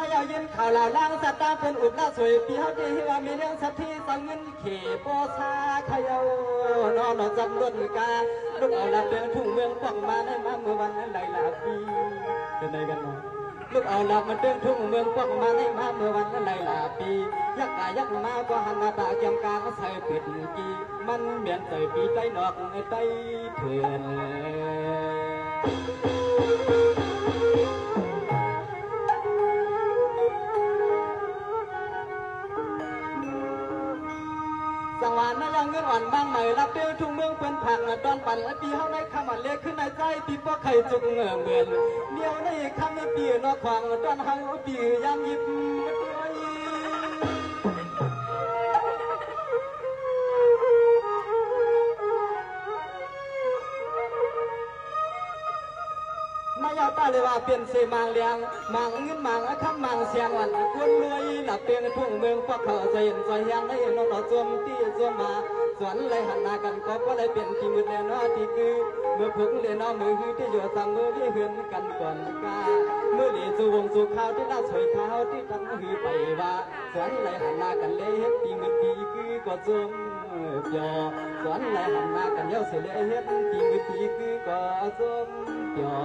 มาเอายินข่าวลาวล้างสัตตาเป็นอุบละสวยปีเฮาดีว่ามีเรื่องสัตที่สังเงินเขโปชาขยานอนจำล้นกาลูกเอาละเป็นทุ่งเมืองป้องมาได้มาเมื่อวันไหลหลาปีเป็นไงกันมาลูกเอาละมันเป็นทุ่งเมืองป้องมาได้มาเมื่อวันไหลหลาปียักกายักมาก็หันมาตาเกี่ยมกาใส่ปิดกีมันเหมือนใส่ปีใจนอกใต้เถื่อนสังวานยังเงินอ่อนบางใหม่รับเตี้ยวทุ่งเมืองเป็นผักตอนปั่นปีเฮาในคำมันเล็กขึ้นในใจปีป้อไข่จุกเหมือนเดียวในคำในปีนอกขวางตอนเฮาปียามยิบมายาตาเลยว่าเปลี่ยนเสมางเลียงมังเงินมังคำมังเสียงวันกวนรวยหลับเตียงทุ่งเมืองพวกเขาใจเย็นใจยังได้น้องต่อจมที่จมมาสวนเลยหันหน้ากันก็เลยเปลี่ยนที่มือแน่นอนที่คือเมื่อพึ่งเลยน้องมือคือที่อยู่ซ้ำมือที่เหือนกันก่อนกาเมื่อเหลี่ยจูวงจูข้าวที่น่าสวยเท้าที่ตั้งหือไปว่าสวนเลยหันหน้ากันเลยเฮ็ดที่มือที่คือก็จมยอสวนเลยหันหน้ากันเย้าเสียเลยเฮ็ดที่มือที่คือก็จมยอ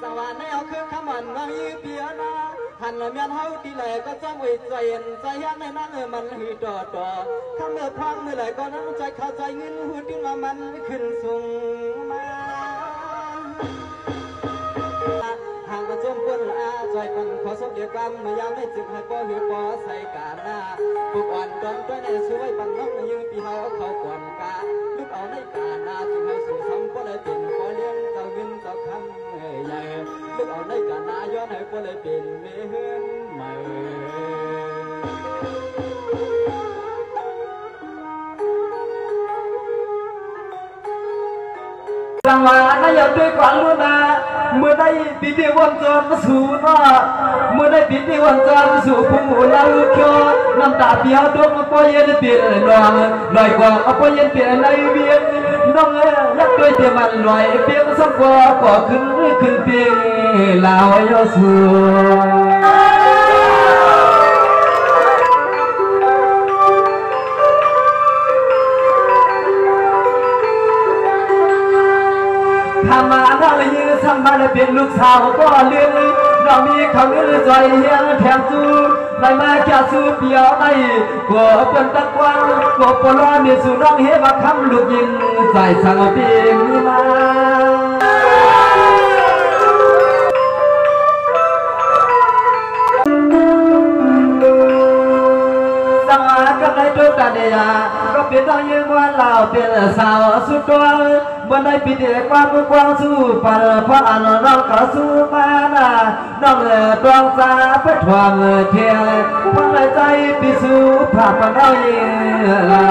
สวรรค์ในเอาคือคำมันวางยืเปียนาหันเมียนเฮาที่ไหลก็จ้องไว้ใจเย็นใจยักในนั้นมันหือต่อคำเมื่อพังเมื่อไหร่ก็นั้นใจเข้าใจเงินหูดิ้นว่ามันขึ้นสูงมาห่างก็จมปนละใจกันขอสบเดียวกันเมื่อยามได้จึงให้ป้อหือป้อใส่กาหน้าปลุกอ่อนจนตัวในสวยปันน้องยืนปีเฮาเขาก่อนกาลูกเอาในกาหน้าจึงให้สู่ซ้ำก็เลยเป็นก็เลี้ยงเจ้าเงินเจ้าคำใหญ่ลูกเอาในกาหน้าย้อนให้ก็เลยเป็นเมื่อนใหม่สังวานนายด้วยกวางรู้นาเมื่อได้ปีที่วันจรสู่นาเมื่อได้ปีที่วันจรสู่ผู้หมู่ลาลุกยอน้ำตาเปียดวงปอยเย็นเปลี่ยนนองลอยกว่าปอยเย็นเปลี่ยนในเวียนน้องยักด้วยเทียมันลอยเปียงสักว่าก็ขึ้นเปียงลาวยอสู่ทำมาได้ยืนทำมาได้เป็นลูกสาวก็เลี้ยงเรามีเขาเงินใจเฮียนแถมสู้ไรมาแค่สู้เปียวได้กว่าเป็นตะกวางกว่าปลอมีสู่น้องเฮว่าคำลูกยิงใส่สังเปียงมาสังอาก็ได้ทุกกันเดียก็เป็นน้องยืนว่าเราเป็นสาวสุดตัวบันไดปีเด็กว่าผู้กวางสู้ปันพระอนุรักษ์ก็สู้มานาน้องดวงตาเพื่อทวงเทียนพังใจปีสู้ผ่าปันเอาเยี่ยลา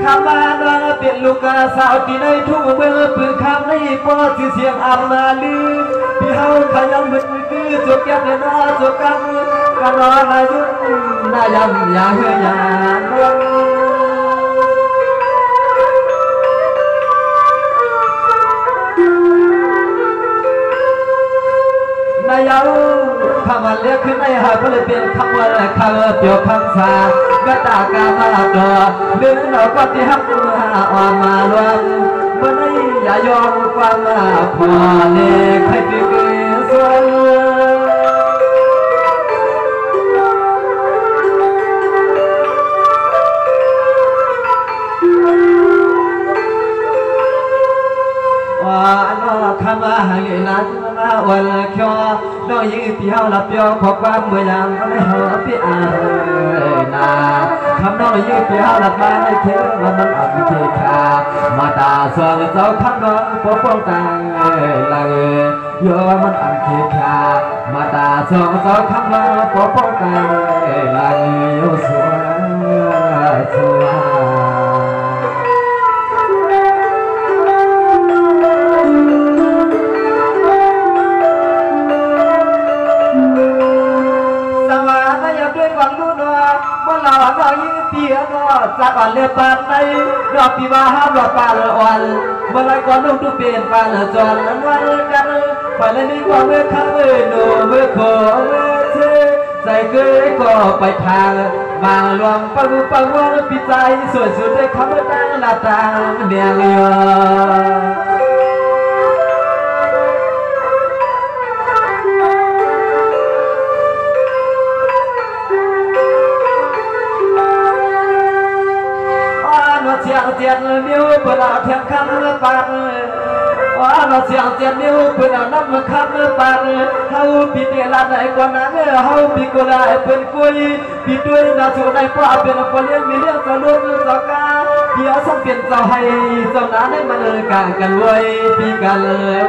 คำว่าน้องเป็นลูกสาวที่ในทุ่งเมืองปืนคำในปอที่เสียงอับมาลือที่เฮาขยันมือคือจุกแก้มน้าจุกกันกันนอนอายุน่ายำยาเฮียยานายเอาคำว่าเลี้ยขึ้นในหาก็เลยเป็นคำว่าคำเปียวคำสาก็ตากามาดอเดินเราก็ที่หักออกมาลวงเมื่อนี้อย่ายอมฟังพอเล็กให้ดึงส่วนคำว่าหายนั้นมาวันเขียวน้องยืดที่เฮาหลับเปียวพบความเมื่อยามก็ไม่เฮาพี่อ่านนาคำน้องยืดที่เฮาหลับมาไม่เที่ยวว่ามันอับเทคามาตาสองเจ้าคำน้องพบป้องตายละโยมันอับเทคามาตาสองเจ้าคำน้องพบป้องตายละโยสวยสวย จากอ่อนเลือปานในดอกปีว่าห้ามดอกปานอ่อนเมื่อไรก่อนนุ่งตุเปลี่ยนปานจวนนั้นวันกันไปเลยนี่ว่าเมื่อข้าเมื่อโนเมื่อขอเมื่อเชใจเกยก็ไปทางบางหลวงปังปังวันปีใจสวยสุดได้คำว่าตั้งหน้าตาเดียงยอเสียงเจียนนิ้วเปิดเอาเทียงคำปันเราเสียงเจียนนิ้วเปิดเอาน้ำคำปันเฮาปีเดียร์ไหนกว่านั้นเฮาปีกุลาเป็นกุยปีด้วยนาสุในป้าเป็นคนเลี้ยงมีเลี้ยงสนุกสกาเดี๋ยวสังเกตเจ้าให้เจ้าหน้าได้มาเลยกันไว้ปีกันเลย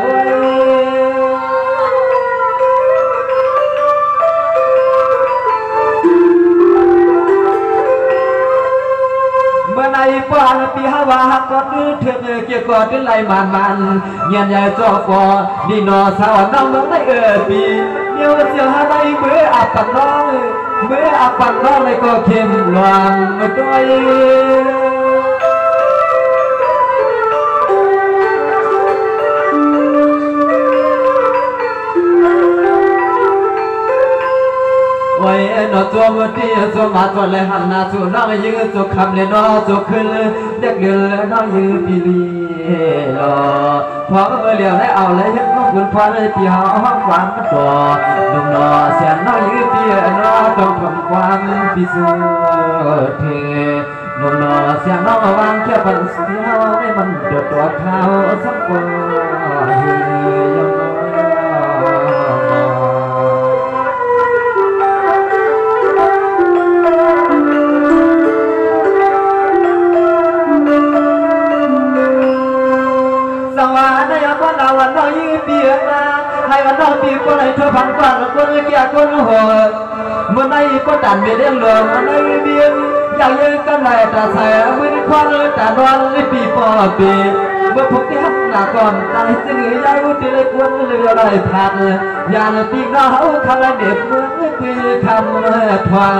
เมื่อในป่านปีฮาวาก็ดื้อเถื่อนเกี่ยวกับดื้อไหลมันเงียนใหญ่จ่อฟอดีนอสาวน้องเมืองได้ปีเมียวเสียวหาได้เมื่ออับปันน้องเลยก็เข้มหลวงด้วยไว้นอตัวมือที่ตัวมาตัวเลยหันหน้าสู่น้องยืนตัวคำเลยน้องตัวขึ้นเด็กเดือดน้องยืนปีลีรอพอเมื่อเลี้ยวได้เอาเลยเห็นน้องคุณพอเลยปีหอห้องความตัวนุ่มนอเสียนน้องยืนปีน้องต้องทำความพิสูจน์เธอนุ่มนอเสียนน้องวางแค่ปันเสียวได้มันโดดตัวเขาสักคนวันน้อยเปียนาให้วันน้อยปีก็เลยเธอพันกว่าคนเกี่ยคนหัวเมื่อไหร่ก็ดันเบียดเลี้ยงเหลืองเมื่อไหร่เบียดอยากยืนกันไหลตาใส่มือควันแต่นอนปีปอปีเมื่อพบที่หักหน้าก่อนตายจึงยาวที่เลยควรเรือไหลผ่านยานปีกน้าเขาคำละเด็บเมื่อปีคำถวาย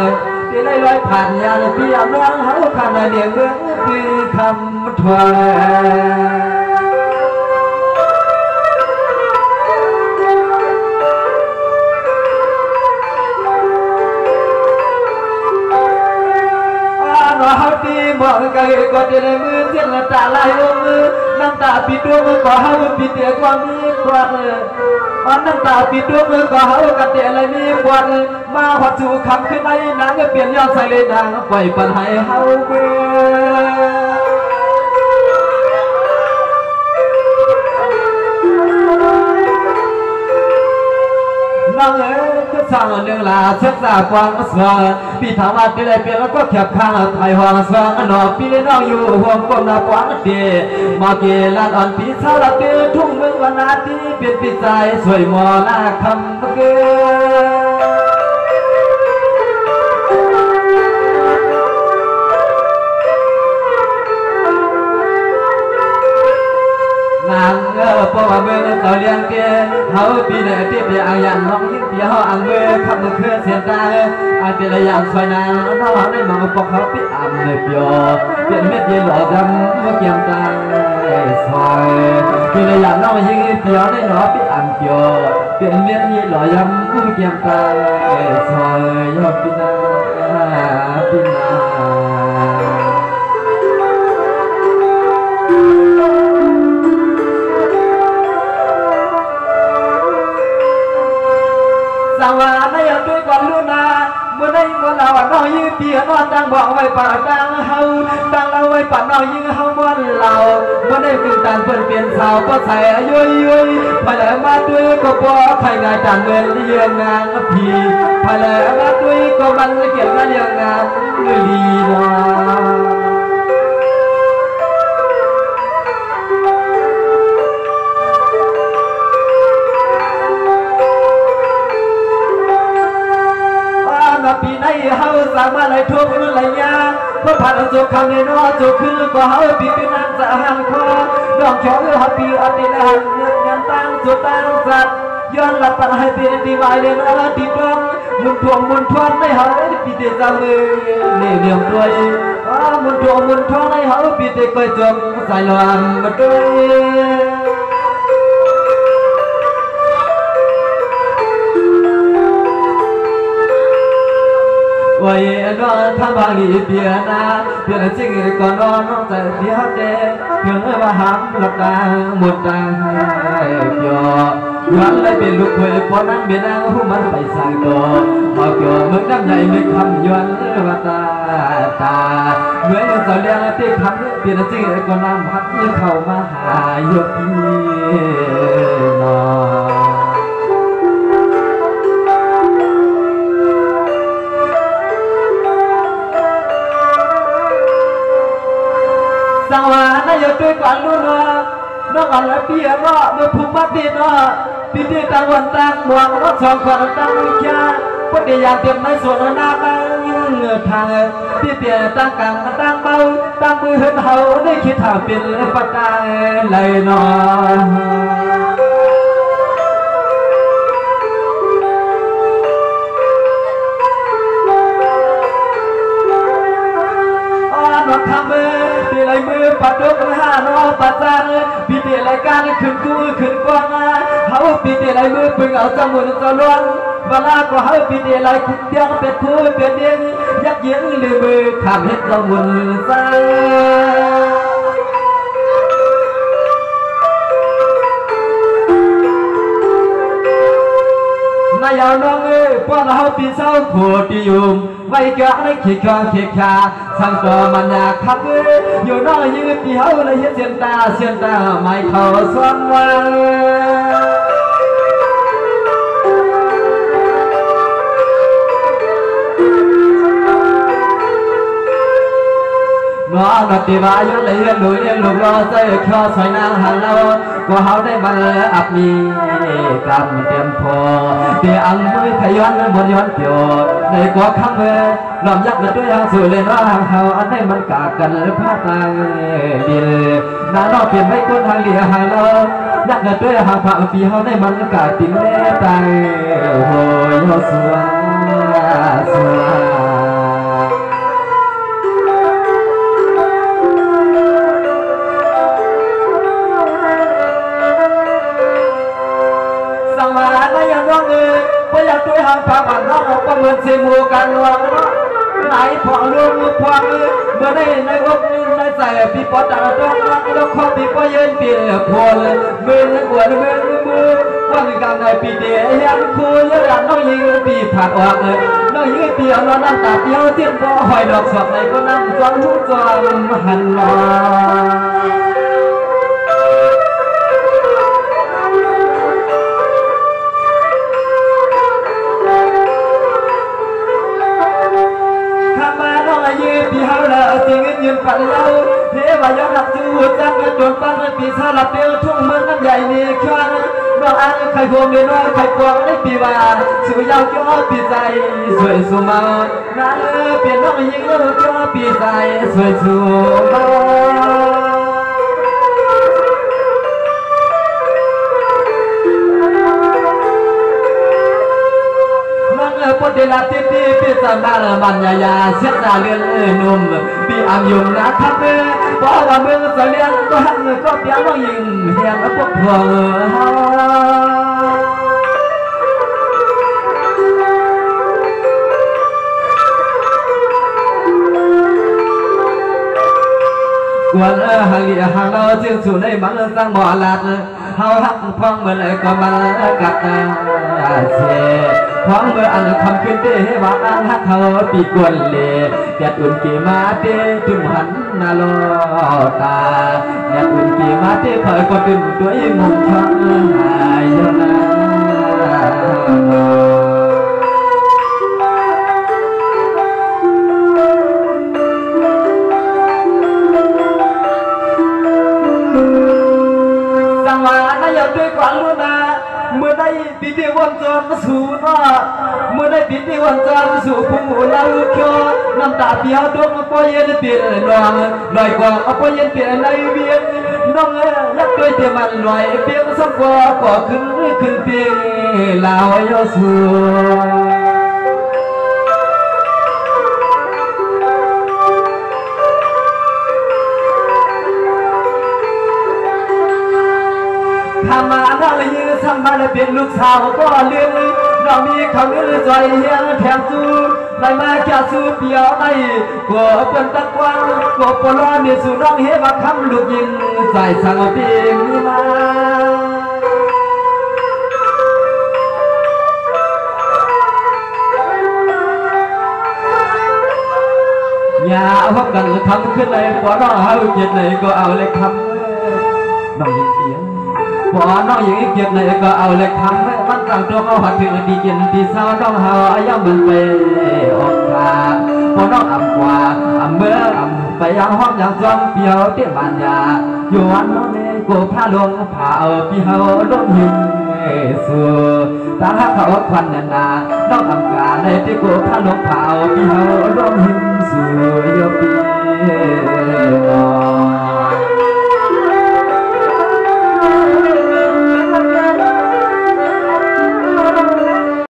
ที่เลยลอยผ่านยานปีน้าเขาคำละเด็บเมื่อปีคำถวายเฮาตีมองกันก็จะได้มือเสียงตาไหลลงน้ำตาปิดดวงก็เฮาปิดเดียกว่ามีควันน้ำตาปิดดวงก็เฮากันเดียอะไรมีควันมาหัดสู่คำขึ้นในนางเปลี่ยนยอดใส่เลยนางปล่อยปัญหาเฮาเบื่อน้องก็สร้างเรื่องลาเช็คสาความสว่างปีถามว่าที่ไรเปลี่ยนแล้วก็แคบข้างไทยห้องสว่างนอปีเล่นน้องอยู่ห่วงก้มหน้าความเดียมาเกลานอ่อนปีเช้าละเตี้ยทุ่งเมืองวันนาทีเปลี่ยนปีใจสวยมอลาคำเกนางเพราะว่าเมื่อเต่าเลี้ยงเกณฑ์เขาปีเดียที่เดียอายันน้องยิ่งเดียเขาอังเมื่อคำเมื่อเคลื่อนเสียตาอาเดียอย่างสวยนางน้องได้มองพวกเขาปิดอ่ำเลยเปียวเปลี่ยนเม็ดเย็นหล่อดำเมื่อเกี่ยมตาสวยปีเดียอย่างน้องยิ่งเปียวได้หล่อปิดอ่ำเปียวเปลี่ยนเม็ดเย็นหล่อดำเมื่อเกี่ยมตาสวยยอดปีนาปีนาสวรรค์ในอันด้วยความรู้นาเมื่อได้เมื่อเราน้อยยืดเปียนอนดังบอกไว้ป่าดังเฮาดังเราไว้ป่าน้อยยืดเฮาวันเราเมื่อได้ฝึกการเปลี่ยนสาวก็ใส่ยุยยุยพอแล้วมาด้วยก็พอใครงานจันเงินเลี้ยงงานพีพอแล้วมาด้วยก็มันเกี่ยวกับเลี้ยงงานลีนาปีไหนเฮาสามารถให้ทุกข์ไรยาเพื่อผ่านสุขคำในน้อจุกขึ้นก็เฮาปีเป็นนางสะหันคอดอกชอเฮาปีอดีตหันเงินตั้งสุดตั้งสัตว์ย้อนหลับปัญหาเป็นดีวายเลยน้อดีดงมุนทวงมุนทวนไม่เฮาปีเดียวเลยเลี้ยงด้วย มุนตัวมุนท้องในเฮาปีเตก้อยจมใส่ลวนมาด้วยไว้นอนทำบางลีเปียนาเปียนจริงก่อนนอนน้องใจเดียวเด็กเพียงว่าหามหลับตาหมดใจเกี่ยวย้อนเลยเป็นลูกเคยพอนั่งเบียนางผู้มันไปสั่งตัวเอาเกี่ยวมึงน้ำใหญ่ไม่คำย้อนว่าตาเหมือนสาวเลี้ยงที่คำเปียนจริงก่อนน้ำพัดเข้ามาหายกนอสังวานาอยู่ด้วยกันลุ้นว่าน้องอะไรเปียก็เมื่อพุ่งมาตีน้อปีที่ต่างวันต่างมองรถสองคนต่างวิชาพอดีอยากเตรียมในส่วนหน้าบ้านทางที่เปียต่างกลางต่างเบาต่างมือเหินเฮาได้คิดถามเป็นปัจจัยเลยน้อนอทำตีไรมือปัดดกห้านอปัดจานปีตีไรการขึ้นกู้ขึ้นกว้างเขาปีตีไรมือปึงเอาจมูกจะล้วนเวลาก็เขาปีตีไรขุดเดียงเป็ดพูดเป็ดเดียงยักเยียงลืมมือขามเฮ็ดละมุนใจนายเอาน้องพวกเราปีเศร้าโคตรยุ่มไว้เกาะในขีดคอขีดขาสังตัวมันอยากขับอยู่น้อยยืดปีเฮาเลยเห็นเสียนตาไม่เข้าสวงวันน้องนัดตีบายุเลยลุยลุกล้อใจข้อสวยนางหันเราก็เฮาได้มาอับมีกำเตรียมพอตีอังมือขย้อนบนย้อนเกี่ยวในก็คำลอมยักษ์ด้วยทางสู่เลยน้องเฮาอันให้มันกากันพาตายดีน้าน้องเปลี่ยนไม่ก้นทางเหลียหายเรายักษ์ด้วยทางผ่าปีเฮาได้มันกาติ่งเล่ตายโหยสวอยากด้วยหางพาบ้านน้องก็เหมือนเสียมูกันวางไหนพอลูกพวงเมื่อได้ในอกในใจพี่ปอตาดองแล้วข้อพี่ปอยืนเปลี่ยนพอเลยมือหัวมือว่ามีการในปีเดียวยังคุยยันน้องยิงปีผักออกเลยน้องยิงปีเอาน้ำตาเดียวเทียนก็หอยดอกสวบในก็นั่งจวนหูจวนหันลพี่เฮาละสิ่งยืนฝันเราเทวายรับจูจังจนปังปีศาจเปียวทุ่งเมืองน้ำใหญ่นี่ควันน้องอันใครพวงเมียน้อยใครพวงได้ปีวาสุยาวเกี่ยวปีใจสวยสุมาน้าเปลี่ยนน้องยิงลูกเกี่ยวปีใจสวยสุมาพอเดลาติตีปีศาจนามันยาเสียดาเลื่อนนุ่มปีอังยงนะครับเพราะว่าเมืองเสลียงก็หันก็เปียกว่ายิงเฮียงพวกเธอกวนหางลีหางเราจึงสู่ในบังสร้างบ่อลาดเฮาหักฟังเมื่อไรก็มากัดเสียพร้อมเมื่ออันคำขึ้นเตะว่าอันหักเขาปีกวนเล่แกอุ่นกี่มาเตะจุ่มหันนาโลตาแกอุ่นกี่มาเตะเผยก็ตึงตัวเองงงช่างหายนะสังวานาอย่าด้วยกวางลุ้นนะเมื่อได้ปีที่วันจรสู่น้าเมื่อได้ปีที่วันจรสู่พุ่งหัวเราเขียวน้ำตาเปียวดวงปอยเย็นเปลี่ยนนองลอยกว่าปอยเย็นเปลี่ยนในเวียนน้องยักด้วยเตียมันลอยเปียงสักกว่าก็ขึ้นเปียลาวยสู่ ำมาน้องยื้อทำมาได้เป็นลูกสาวก็เลี้ยงน้องมีเขาเงินใจเฮียงแถมสู้ได้มาแค่สู้เปียวได้ก็เป็นตะกวางก็ปลอมีสู่น้องเฮว่าคำลูกยิงใจสังเปียงมาอย่าพบกันทำขึ้นเลยพอน้องเฮาเกียรติเลยก็เอาเลยคำน้องยิงเปียงพอน้องยิงเกียรติเลยก็เอาเลยคำมันต่างตัวเอาหัดถึงดีเกียรติสาวน้องเฮาย่อมมันไปออกทางพอน้องอ่ำกว่าอ่ำเมื่ออ่ำไปยังห้องยังจอมเปียวเตี้ยบานยาอยู่วันน้องเมฆกูพาลงพาเอาพี่เฮาลงหินสู่ตาเขาควันนาน้องอ่ำกาในที่กูพาลงพาเอาพี่เฮาลงหินสู่ยปีน้อง